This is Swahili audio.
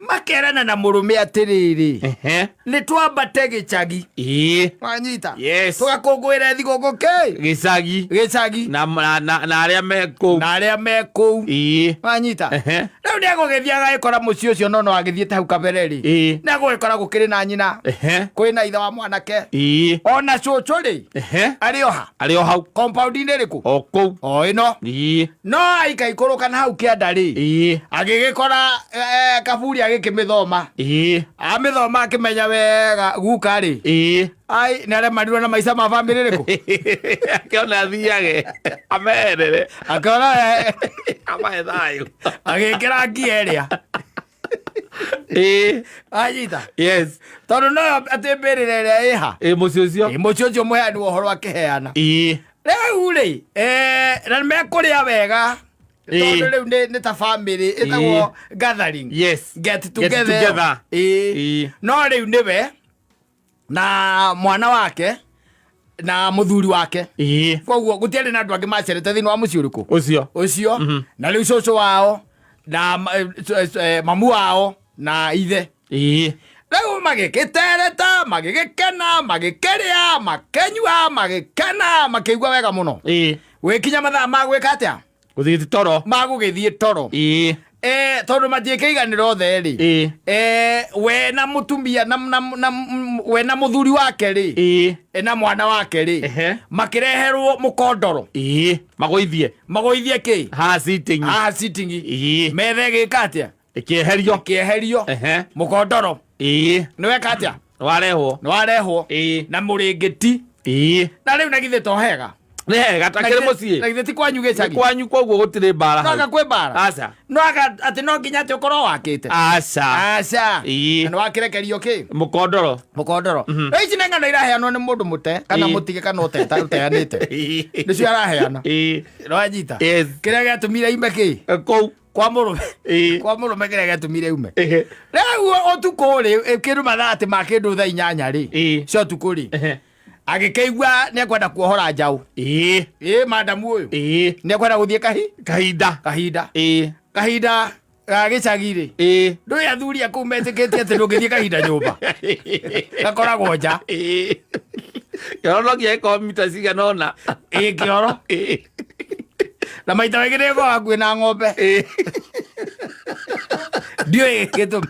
makerana na murume atiriri ni twambate gicagi wanyita tugakungwira thigũkũ gicagi na aria me kũu wanyita riu ni agũgĩthia agagĩkora mũciĩ ũcio no agĩthiĩte hau kabere-rĩ nĩ agũgĩkora gũkĩrĩ na nyina kwĩ na ithe wa mwanake ona cũcũ rĩ arĩ o hau compound-inĩ ĩrĩkũ o kũu o ĩno no aikaikũrũka na hau kĩanda rĩ agĩgĩkora kaburi agĩkĩmĩthoma amĩthoma akĩmenya wega guka rĩ ai nĩ aremanirwo na maica ma bamĩrĩ rĩkũ akĩona athiage amerere akĩona amahe thayũ agĩkĩra ngia ĩrĩa anyita tondũ no atĩ mbĩrĩra ĩrĩa ĩha mũciĩ ũcio mũheani wa ũhoro akĩheana rĩu rĩ na nĩmekũrĩa wega tondũ rĩu nĩ ta family ĩtagwo gathering get together no rĩu nĩwe na mwana wake na mũthuri wake koguo gũtiarĩ na andũ angĩ macerete thĩinĩ wa mũciĩ ũrĩkũ ũcio na rĩu cũcũ wao na mamu wao na ithe rĩu magĩgĩtereta magĩgĩkena magĩkĩrĩa makĩnyua magĩkena makĩigua wega mũno gwĩkinya mathaa ma gwĩka atĩa magũgĩthiĩ toro tondũ matiĩkĩiganĩra othe rĩ we na mũtumia we na mũthuri wake rĩ na mwana wake rĩ makĩreherwo mũkondoro magũithie kĩ haha sitting metha ĩgĩka atĩa ĩkĩeherio mũkondoro nĩweka atĩa nĩwarehwo na mũrĩngĩti na rĩu na githĩ to hega nĩ hega takĩrĩ mũciĩ na githĩ ti kwanyu gĩcagi kwanyu koguo gũtirĩ mbara no anga kwĩ mbara no anga atĩ no nginya atĩ ũkorwo wakĩte aca nĩ wakĩrekerio kĩ mũkondoro ici nĩ ng'ano iraheanwo nĩ mũndũ mũte kana mũtige kana ũteanĩte nĩcio araheana rwanyita kĩrĩa gĩatũmire ime kĩ kũu kwa mũrũme kĩrĩa gĩatũmire ume rĩu ũtukũ rĩ kĩndũ mathaa atĩ ma kĩndũ thaa 8 rĩ cia ũtukũ rĩ agĩkĩigua nĩ ekwenda kuohora njaũ madamu ũyũ nĩ ekwenda gũthiĩ kahinda ga gĩcagi rĩ ndũĩ athuri a kũu metĩkĩtie atĩ ndũngĩthiĩ kahinda nyũmba gakoragwo nja kĩoro no gĩakorwo mita cigana ũna kĩoro na maita maingĩ nĩ gũkoragwo hakuhĩ na ng'ombe ndiũĩ gĩtũmi